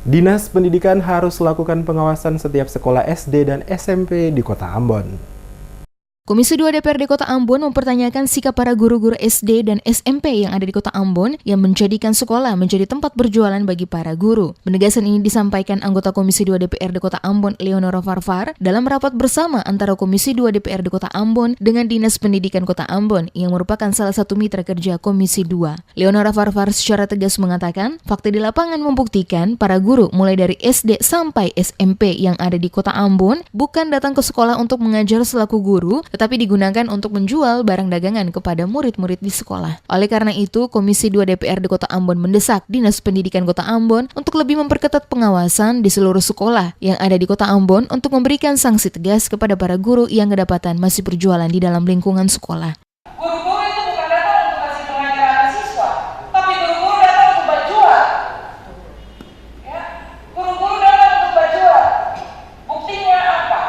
Dinas Pendidikan harus melakukan pengawasan setiap sekolah SD dan SMP di Kota Ambon. Komisi 2 DPRD Kota Ambon mempertanyakan sikap para guru-guru SD dan SMP yang ada di Kota Ambon yang menjadikan sekolah menjadi tempat berjualan bagi para guru. Penegasan ini disampaikan anggota Komisi 2 DPRD Kota Ambon, Leonora Farfar, dalam rapat bersama antara Komisi 2 DPRD Kota Ambon dengan Dinas Pendidikan Kota Ambon yang merupakan salah satu mitra kerja Komisi 2. Leonora Farfar secara tegas mengatakan, fakta di lapangan membuktikan para guru mulai dari SD sampai SMP yang ada di Kota Ambon bukan datang ke sekolah untuk mengajar selaku guru, tetapi digunakan untuk menjual barang dagangan kepada murid-murid di sekolah. Oleh karena itu, Komisi 2 DPRD Kota Ambon mendesak Dinas Pendidikan Kota Ambon untuk lebih memperketat pengawasan di seluruh sekolah yang ada di Kota Ambon untuk memberikan sanksi tegas kepada para guru yang kedapatan masih berjualan di dalam lingkungan sekolah. Guru-guru itu bukan datang untuk kasih pengajaran siswa, tapi guru-guru datang untuk berjual. Ya, guru-guru datang untuk berjual. Buktinya apa?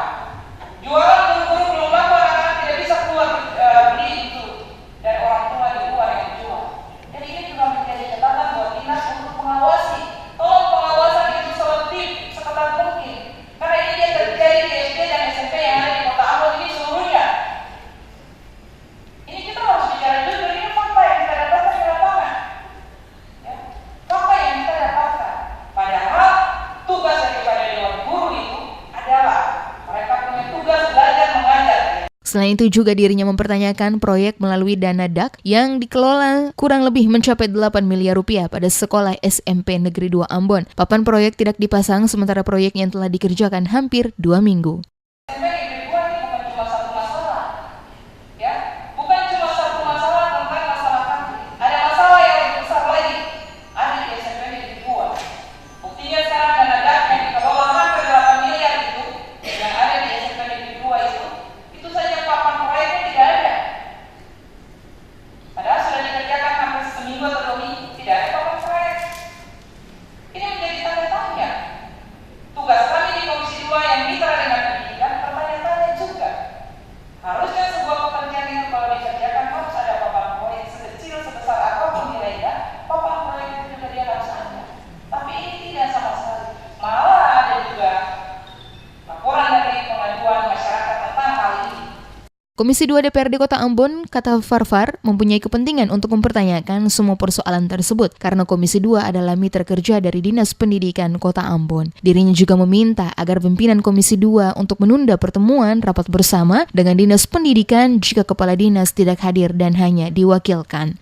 Jualan guru-guru belum lama anak-anak tidak bisa keluar beli itu dari orang tua di luar yang jual. Jadi ini juga menjadi catatan buat dinas untuk mengawasi. Tolong pengawasan itu selektif seketat mungkin, karena ini dia terjadi di SD dan SMP yang ada di Kota Ambon ini seluruhnya. Ini kita harus bicara jujur, ini fakta yang kita dapatkan di lapangan. Ya, fakta yang kita dapatkan. Padahal tugas daripada dewan guru itu adalah mereka punya tugas belajar mengajar. Selain itu juga dirinya mempertanyakan proyek melalui dana DAK yang dikelola kurang lebih mencapai 8 miliar rupiah pada sekolah SMP Negeri 2 Ambon. Papan proyek tidak dipasang sementara proyek yang telah dikerjakan hampir 2 minggu. SMP Negeri 2 ini bukan cuma satu masalah. Ya, bukan cuma satu masalah tentang masalah kantin. Ada masalah yang lebih besar lagi. Ada di SMP Negeri 2. Buktinya sekarang dana DAK yang dikelola hampir 8 miliar itu yang ada di SMP Negeri 2 itu saja papan proyeknya tidak ada. Padahal sudah dikerjakan hampir seminggu atau 2 minggu, tidak ada papan proyek. Ini menjadi tanda tanya. Tugas kami di Komisi 2 yang mitra dengan pendidikan bertanya-tanya juga. Harusnya sebuah pekerjaan itu kalau dikerjakan harus ada papan proyek sekecil sebesar apapun nilainya, papan proyek itu juga dia harus ada. Tapi ini tidak sama sekali. Malah ada juga laporan dari pengaduan masyarakat tentang hal ini. Komisi 2 DPRD Kota Ambon, kata Farfar, mempunyai kepentingan untuk mempertanyakan semua persoalan tersebut karena Komisi 2 adalah mitra kerja dari Dinas Pendidikan Kota Ambon. Dirinya juga meminta agar pimpinan Komisi 2 untuk menunda pertemuan rapat bersama dengan Dinas Pendidikan jika Kepala Dinas tidak hadir dan hanya diwakilkan.